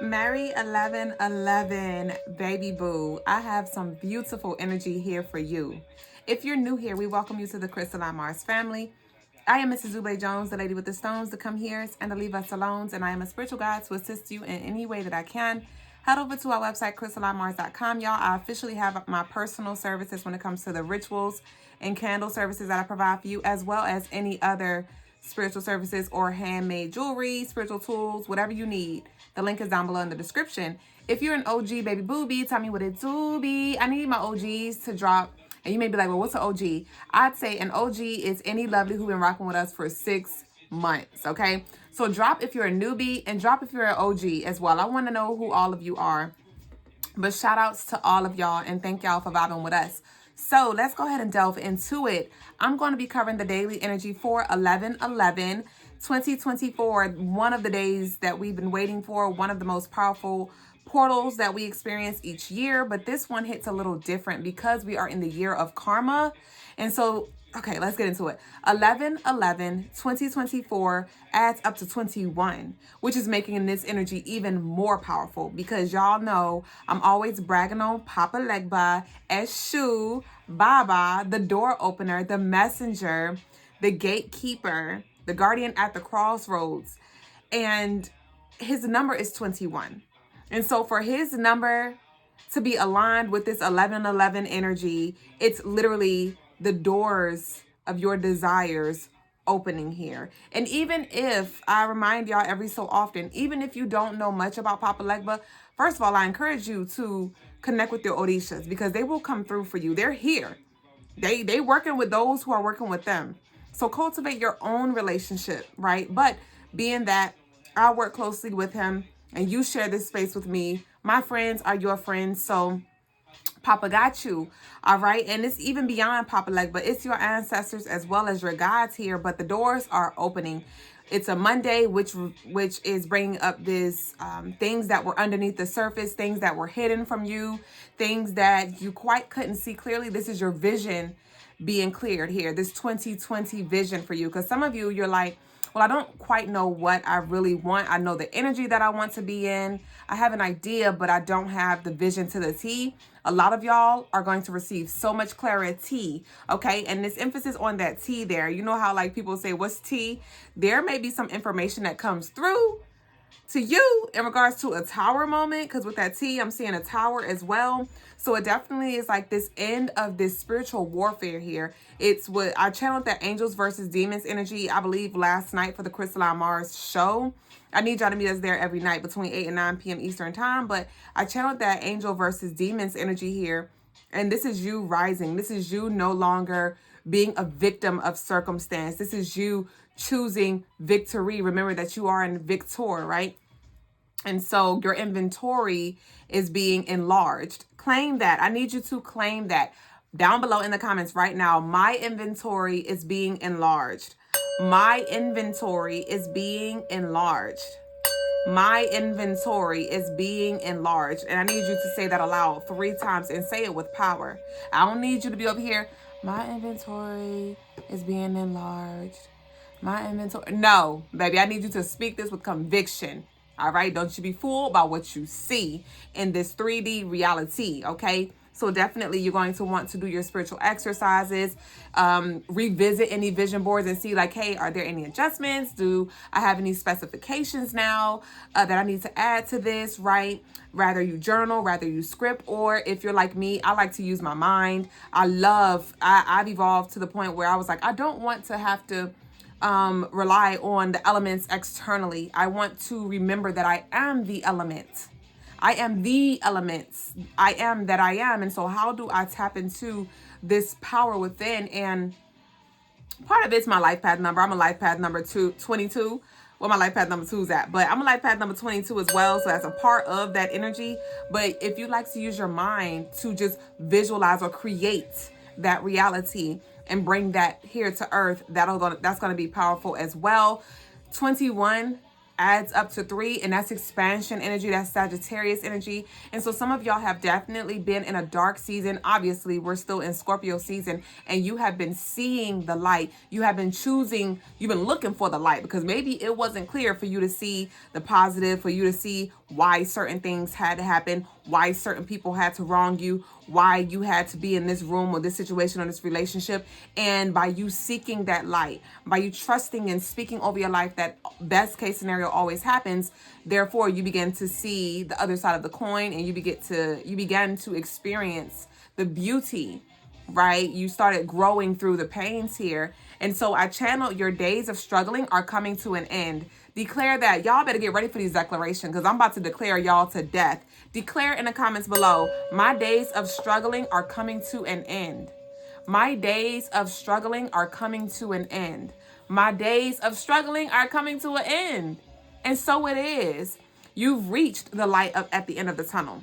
Mary 1111, baby boo. I have some beautiful energy here for you. If you're new here, we welcome you to the Crystaline Mars family. I am Mrs. Duuble Jones, the lady with the stones, the come here's and the leave us alones, and I am a spiritual guide to assist you in any way that I can. Head over to our website, crystallinemars.com. Y'all, I officially have my personal services when it comes to the rituals and candle services that I provide for you, as well as any other spiritual services or handmade jewelry, spiritual tools, whatever you need. The link is down below in the description. If you're an OG baby booby, tell me what it do be. I need my OGs to drop. And you may be like, well, what's an OG? I'd say an OG is any lovely who been rocking with us for 6 months, okay? So drop if you're a newbie and drop if you're an OG as well. I want to know who all of you are. But shout outs to all of y'all and thank y'all for vibing with us. So let's go ahead and delve into it. I'm going to be covering the daily energy for 11/11, 2024, one of the days that we've been waiting for, one of the most powerful portals that we experience each year. But this one hits a little different because we are in the year of karma. And so, okay, let's get into it. 11/11, 2024 adds up to 21, which is making this energy even more powerful because y'all know I'm always bragging on Papa Legba, Eshu, Baba, the door opener, the messenger, the gatekeeper, the guardian at the crossroads. And his number is 21. And so for his number to be aligned with this 11/11 energy, it's literally the doors of your desires opening here. And even if I remind y'all every so often, even if you don't know much about Papa Legba, first of all, I encourage you to connect with your Orishas because they will come through for you. They're here. They working with those who are working with them. So cultivate your own relationship, right? But being that I work closely with him and you share this space with me, my friends are your friends. So Papa got you, all right? And it's even beyond Papa Leg, but it's your ancestors as well as your guides here. But the doors are opening. It's a Monday, which is bringing up this things that were underneath the surface, things that were hidden from you, things that you quite couldn't see clearly. This is your vision being cleared here, this 2020 vision for you. Because some of you, you're like, well, I don't quite know what I really want. I know the energy that I want to be in. I have an idea, but I don't have the vision to the T. A lot of y'all are going to receive so much clarity, okay? And this emphasis on that T there. You know how like people say, what's T? There may be some information that comes through to you in regards to a tower moment, because with that T, I'm seeing a tower as well. So it definitely is like this end of this spiritual warfare here. It's what I channeled that angels versus demons energy, I believe, last night for the Crystaline Mars show. I need y'all to meet us there every night between 8 and 9 p.m. Eastern time. But I channeled that angel versus demons energy here. And this is you rising. This is you no longer being a victim of circumstance. This is you choosing victory. Remember that you are in victor, right? And so your inventory is being enlarged. Claim that. I need you to claim that. Down below in the comments right now, my inventory is being enlarged. My inventory is being enlarged. My inventory is being enlarged. And I need you to say that aloud 3 times and say it with power. I don't need you to be over here. My inventory is being enlarged. My inventory. No, baby, I need you to speak this with conviction. All right. Don't you be fooled by what you see in this 3D reality. Okay. So definitely you're going to want to do your spiritual exercises, revisit any vision boards and see like, hey, are there any adjustments? Do I have any specifications now that I need to add to this, right? Rather you journal, rather you script, or if you're like me, I like to use my mind. I've evolved to the point where I was like, I don't want to have to rely on the elements externally. I want to remember that I am the element. I am the elements. I am that I am. And so how do I tap into this power within? And part of it's my life path number. I'm a life path number 22. Well, my life path number 2 is at, but I'm a life path number 22 as well. So that's a part of that energy. But if you like to use your mind to just visualize or create that reality and bring that here to earth, that's going to be powerful as well. 21 adds up to 3, and that's expansion energy, that's Sagittarius energy. And so some of y'all have definitely been in a dark season. Obviously, we're still in Scorpio season, and you have been seeing the light. You have been choosing, you've been looking for the light, because maybe it wasn't clear for you to see the positive, for you to see why certain things had to happen, why certain people had to wrong you, why you had to be in this room or this situation or this relationship. And by you seeking that light, by you trusting and speaking over your life that best case scenario always happens, therefore you begin to see the other side of the coin, and you began to experience the beauty, right? You started growing through the pains here. And so I channeled your days of struggling are coming to an end. Declare that. Y'all better get ready for these declarations, because I'm about to declare y'all to death. Declare in the comments below, my days of struggling are coming to an end. My days of struggling are coming to an end. My days of struggling are coming to an end. And so it is. You've reached the light at the end of the tunnel.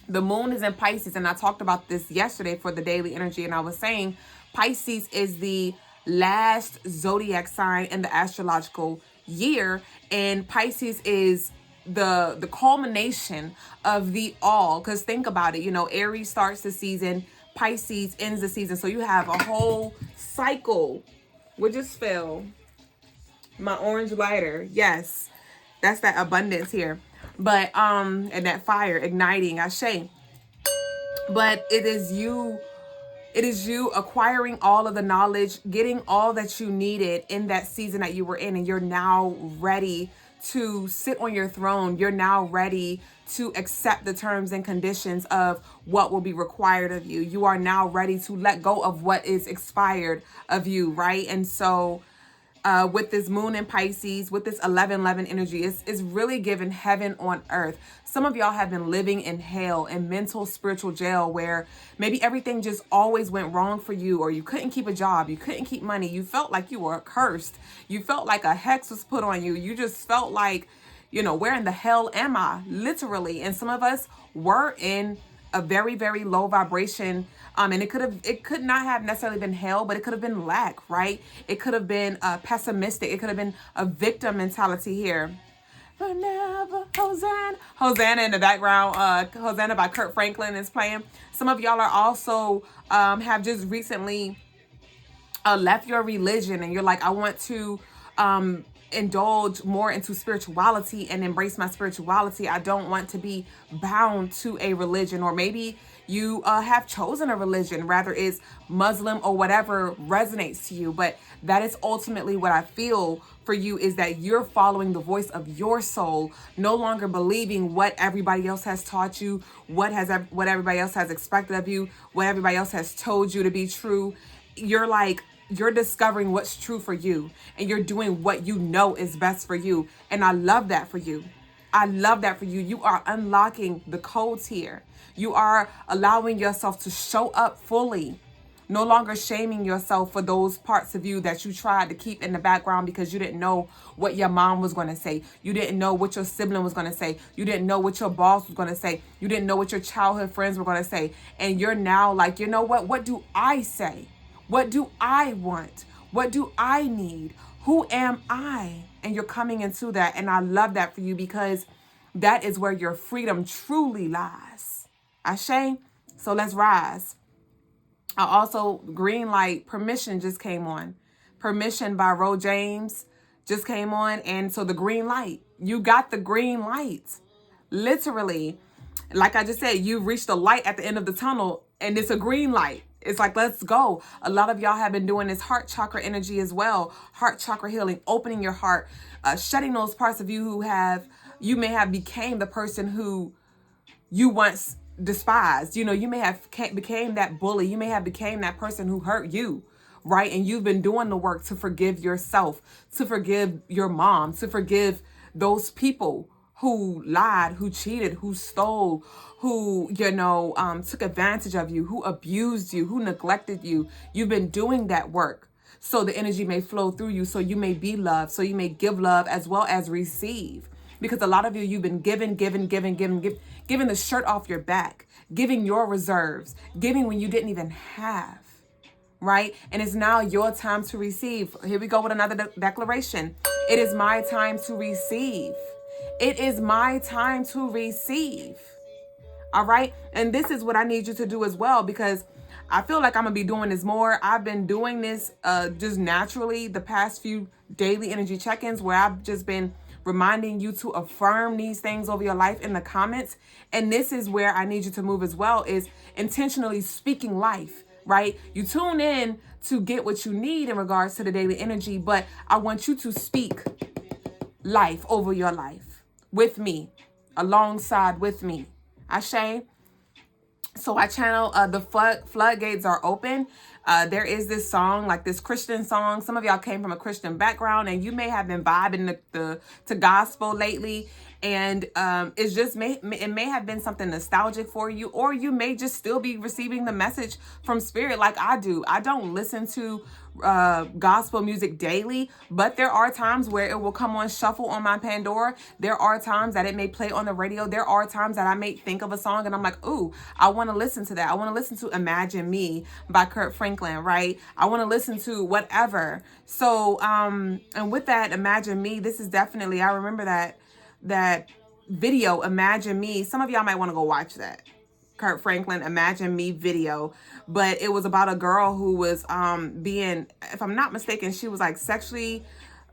The moon is in Pisces, and I talked about this yesterday for the daily energy, and I was saying Pisces is the last zodiac sign in the astrological year, and Pisces is the culmination of the all. Because think about it, Aries starts the season, Pisces ends the season, so you have a whole cycle. What just fell? My orange lighter. Yes, that's that abundance here. But and that fire igniting, Ashe. But it is you acquiring all of the knowledge, getting all that you needed in that season that you were in, and you're now ready to sit on your throne. You're now ready to accept the terms and conditions of what will be required of you. You are now ready to let go of what is expired of you, right? And so with this moon in Pisces, with this 11-11 energy, it's really giving heaven on earth. Some of y'all have been living in hell, in mental spiritual jail, where maybe everything just always went wrong for you, or you couldn't keep a job, you couldn't keep money, you felt like you were cursed, you felt like a hex was put on you, you just felt like, where in the hell am I? Literally. And some of us were in a very, very low vibration. And it could not have necessarily been hell, but it could have been lack, right? It could have been pessimistic. It could have been a victim mentality here. But never Hosanna in the background. Hosanna by Kurt Franklin is playing. Some of y'all are also have just recently left your religion, and you're like, I want to indulge more into spirituality and embrace my spirituality. I don't want to be bound to a religion. Or maybe you have chosen a religion, rather it's Muslim or whatever resonates to you. But that is ultimately what I feel for you, is that you're following the voice of your soul, no longer believing what everybody else has taught you, what everybody else has expected of you, what everybody else has told you to be true. You're discovering what's true for you, and you're doing what you know is best for you. And I love that for you. I love that for you. You are unlocking the codes here. You are allowing yourself to show up fully, no longer shaming yourself for those parts of you that you tried to keep in the background because you didn't know what your mom was going to say. You didn't know what your sibling was going to say. You didn't know what your boss was going to say. You didn't know what your childhood friends were going to say. And you're now like, you know what? What do I say? What do I want? What do I need? Who am I? And you're coming into that. And I love that for you, because that is where your freedom truly lies. Ashe? So let's rise. Also, green light, permission just came on. Permission by Ro James just came on. And so the green light, you got the green light. Literally, like I just said, you've reached the light at the end of the tunnel, and it's a green light. It's like, let's go. A lot of y'all have been doing this heart chakra energy as well. Heart chakra healing, opening your heart, shedding those parts of you you may have became the person who you once despised. You may have became that bully. You may have became that person who hurt you, right? And you've been doing the work to forgive yourself, to forgive your mom, to forgive those people who lied, who cheated, who stole, who, took advantage of you, who abused you, who neglected you. You've been doing that work so the energy may flow through you, so you may be loved, so you may give love as well as receive. Because a lot of you've been giving the shirt off your back, giving your reserves, giving when you didn't even have, right? And it's now your time to receive. Here we go with another declaration. It is my time to receive. It is my time to receive. All right. And this is what I need you to do as well, because I feel like I'm going to be doing this more. I've been doing this just naturally the past few daily energy check-ins, where I've just been reminding you to affirm these things over your life in the comments. And this is where I need you to move as well, is intentionally speaking life, right? You tune in to get what you need in regards to the daily energy, but I want you to speak life over your life with me, alongside with me. Ashe. So I channel the floodgates are open. There is this song, like this Christian song. Some of y'all came from a Christian background, and you may have been vibing to gospel lately, and it's just it may have been something nostalgic for you, or you may just still be receiving the message from spirit like I do. I don't listen to gospel music daily, but there are times where it will come on shuffle on my Pandora. There are times that it may play on the radio. There are times that I may think of a song and I'm like, ooh, I want to listen to that. I want to listen to Imagine Me by Kurt Franklin, right? I want to listen to whatever. So and with that Imagine Me, this is definitely, I remember that video, Imagine Me. Some of y'all might want to go watch that Kurt Franklin Imagine Me video, but it was about a girl who was being, if I'm not mistaken, she was like sexually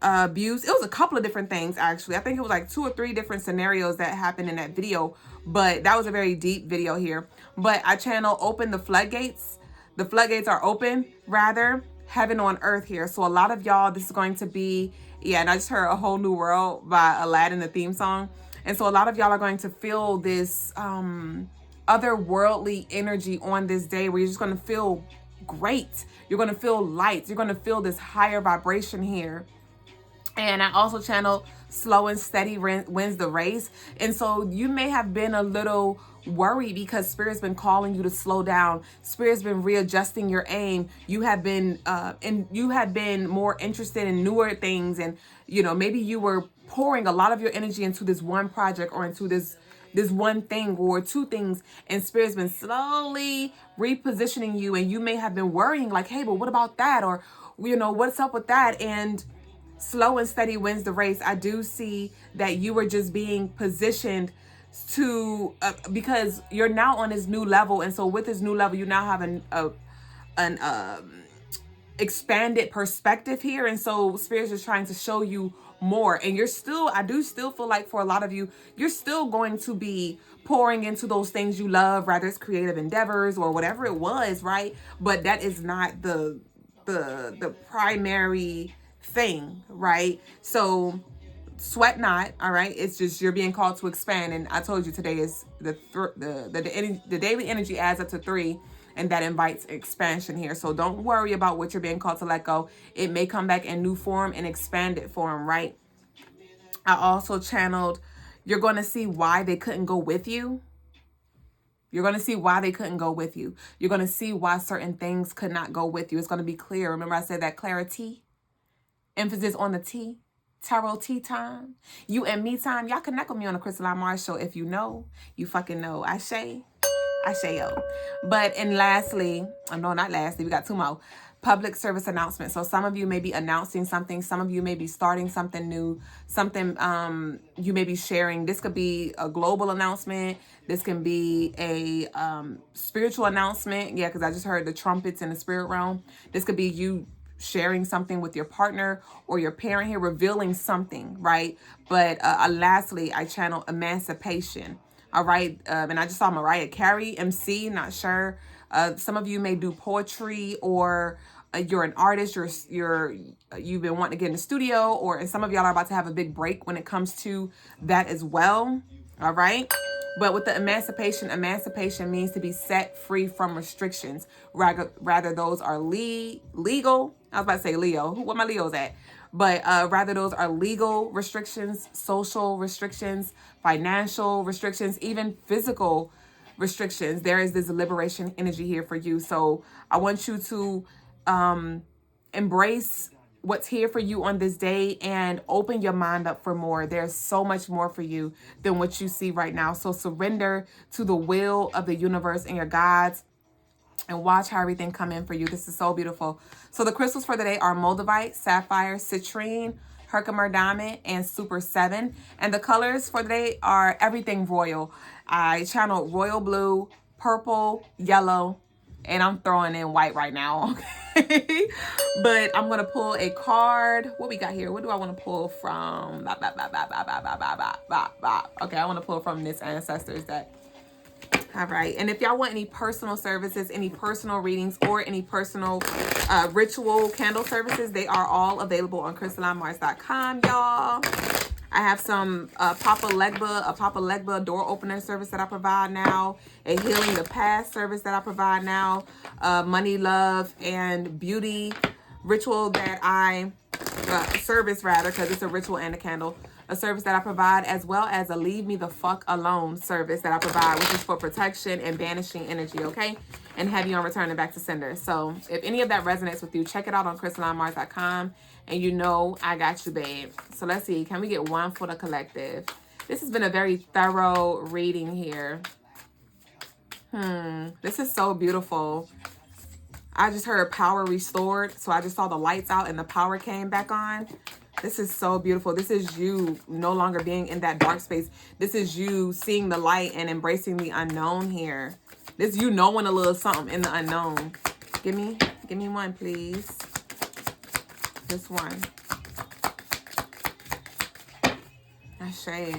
abused. It was a couple of different things, actually. I think it was like 2 or 3 different scenarios that happened in that video, but that was a very deep video here. But I channel Open the Floodgates. The floodgates are open, rather, heaven on earth here. So a lot of y'all, this is going to be, yeah, and I just heard A Whole New World by Aladdin, the theme song. And so a lot of y'all are going to feel this otherworldly energy on this day, where you're just going to feel great. You're going to feel light. You're going to feel this higher vibration here. And I also channel Slow and Steady Wins the Race. And so you may have been a little worried because Spirit's been calling you to slow down. Spirit's been readjusting your aim. You have been more interested in newer things, and maybe you were pouring a lot of your energy into this one project or into this one thing or 2 things, and Spirit's been slowly repositioning you, and you may have been worrying like, hey, but what about that? Or, what's up with that? And Slow and Steady Wins the Race. I do see that you were just being positioned to, because you're now on this new level. And so with this new level, you now have an expanded perspective here. And so Spirit's just trying to show you more. And I do still feel like for a lot of you, you're still going to be pouring into those things you love, rather it's creative endeavors or whatever it was, right? But that is not the primary thing, right? So sweat not, all right? It's just you're being called to expand. And I told you today is the daily energy adds up to 3. And that invites expansion here. So don't worry about what you're being called to let go. It may come back in new form and expanded form, right? I also channeled, you're going to see why they couldn't go with you. You're going to see why they couldn't go with you. You're going to see why certain things could not go with you. It's going to be clear. Remember I said that clarity, emphasis on the T. Tarot tea time, you and me time. Y'all connect with me on the Crystaline Mars show. If you know, you fucking know. Ashe yo. But and lastly, no, not lastly, we got 2 more. Public service announcement. So some of you may be announcing something. Some of you may be starting something new. Something you may be sharing. This could be a global announcement. This can be a spiritual announcement. Yeah, because I just heard the trumpets in the spirit realm. This could be you sharing something with your partner or your parent here, revealing something, right? But lastly, I channel emancipation. All right. And I just saw Mariah Carey, MC, not sure. Some of you may do poetry, or you're an artist, you've been wanting to get in the studio, and some of y'all are about to have a big break when it comes to that as well. All right. But with the emancipation means to be set free from restrictions. Rather those are legal. I was about to say Leo. Where my Leo's at? But rather those are legal restrictions, social restrictions, financial restrictions, even physical restrictions. There is this liberation energy here for you. So I want you to embrace what's here for you on this day and open your mind up for more. There's so much more for you than what you see right now. So surrender to the will of the universe and your guides. and watch how everything come in for you. This is so beautiful. So the crystals for the day are Moldavite, Sapphire, Citrine, Herkimer Diamond, and Super 7. And the colors for the day are everything royal. I channeled royal blue, purple, yellow, and I'm throwing in white right now. Okay. But I'm going to pull a card. What we got here? What do I want to pull from? Okay, I want to pull from this Ancestors deck. All right. And if y'all want any personal services, any personal readings, or any personal ritual candle services, they are all available on crystalinemars.com, y'all. I have some Papa Legba door opener service that I provide now, a healing the past service that I provide now, money, love, and beauty ritual that I service rather, because it's a ritual and a candle. A service that I provide, as well as a leave me the fuck alone service that I provide, which is for protection and banishing energy, okay? And heavy on returning back to sender. So if any of that resonates with you, check it out on crystalinemars.com. And you know I got you, babe. So let's see. Can we get one for the collective? This has been a very thorough reading here. This is so beautiful. I just heard power restored. So I just saw the lights out and the power came back on. This is so beautiful. This is you no longer being in that dark space. This is you seeing the light and embracing the unknown here. This is you knowing a little something in the unknown. Give me one, please. Just one. Ashe.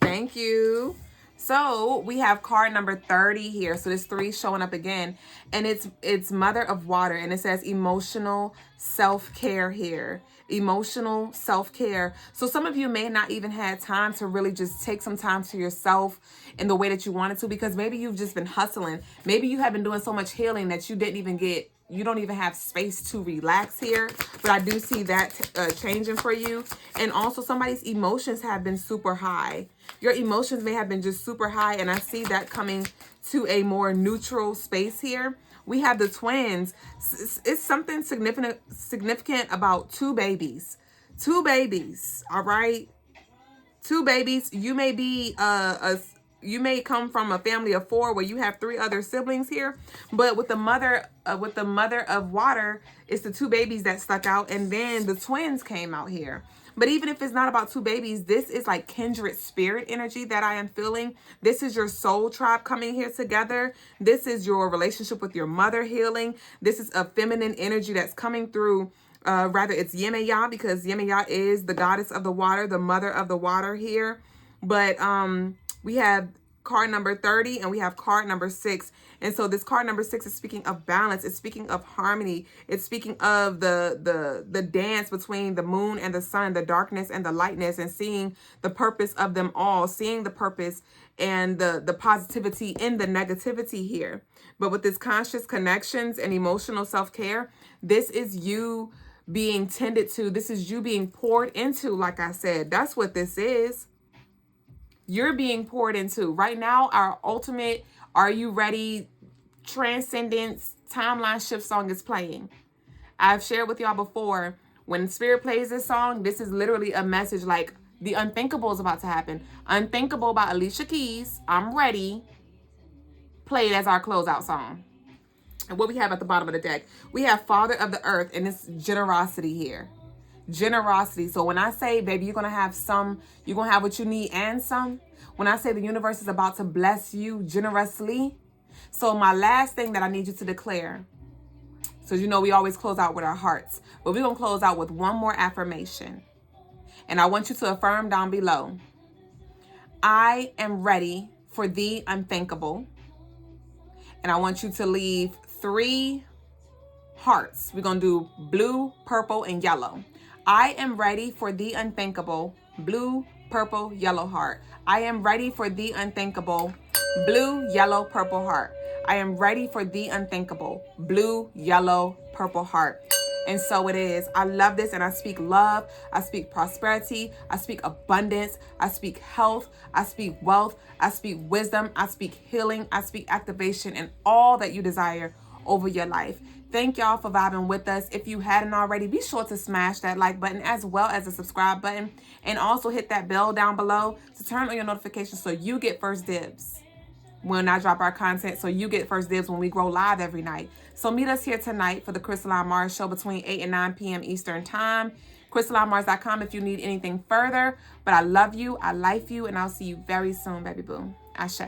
Thank you. So we have card number 30 here. So there's 3 showing up again. And it's Mother of Water. And it says emotional self-care here. Emotional self-care. So some of you may not even have time to really just take some time to yourself in the way that you wanted to, because maybe you've just been hustling. Maybe you have been doing so much healing that you don't even have space to relax here. But I do see that changing for you. And also somebody's emotions have been super high. Your emotions may have been just super high. And I see that coming to a more neutral space here. We have the twins. It's something significant about 2 babies. 2 babies, all right? 2 babies. You may be you may come from a family of 4 where you have 3 other siblings here, but with the mother of water, it's the 2 babies that stuck out, and then the twins came out here. But even if it's not about 2 babies, this is like kindred spirit energy that I am feeling. This is your soul tribe coming here together. This is your relationship with your mother healing. This is a feminine energy that's coming through. Rather, it's Yemeya, because Yemeya is the goddess of the water, the mother of the water here. But we have card number 30 and we have card number 6. And so this card number 6 is speaking of balance. It's speaking of harmony. It's speaking of the dance between the moon and the sun, the darkness and the lightness, and seeing the purpose of them all, seeing the purpose and the positivity in the negativity here. But with this conscious connections and emotional self-care, this is you being tended to. This is you being poured into, like I said. That's what this is. You're being poured into. Right now, our ultimate Are You Ready Transcendence Timeline Shift song is playing. I've shared with y'all before, when Spirit plays this song, this is literally a message like the unthinkable is about to happen. Unthinkable by Alicia Keys, I'm Ready, played as our closeout song. And what we have at the bottom of the deck, we have Father of the Earth, and it's generosity here. Generosity. So when I say, baby, you're going to have some, you're going to have what you need and some. When I say the universe is about to bless you generously. So my last thing that I need you to declare, so you know we always close out with our hearts, but we're going to close out with one more affirmation. And I want you to affirm down below. I am ready for the unthinkable. And I want you to leave 3 hearts. We're going to do blue, purple, and yellow. I am ready for the unthinkable. Blue, purple, yellow heart. I am ready for the unthinkable. Blue, yellow, purple heart. I am ready for the unthinkable. Blue, yellow, purple heart. And so it is. I love this, and I speak love. I speak prosperity. I speak abundance. I speak health. I speak wealth. I speak wisdom. I speak healing. I speak activation and all that you desire over your life. Thank y'all for vibing with us. If you hadn't already, be sure to smash that like button as well as the subscribe button, and also hit that bell down below to turn on your notifications so you get first dibs when I drop our content, so you get first dibs when we grow live every night. So meet us here tonight for the Crystaline Mars show between 8 and 9 p.m. Eastern time. CrystalineMars.com if you need anything further. But I love you, I like you, and I'll see you very soon, baby boo. Ashe.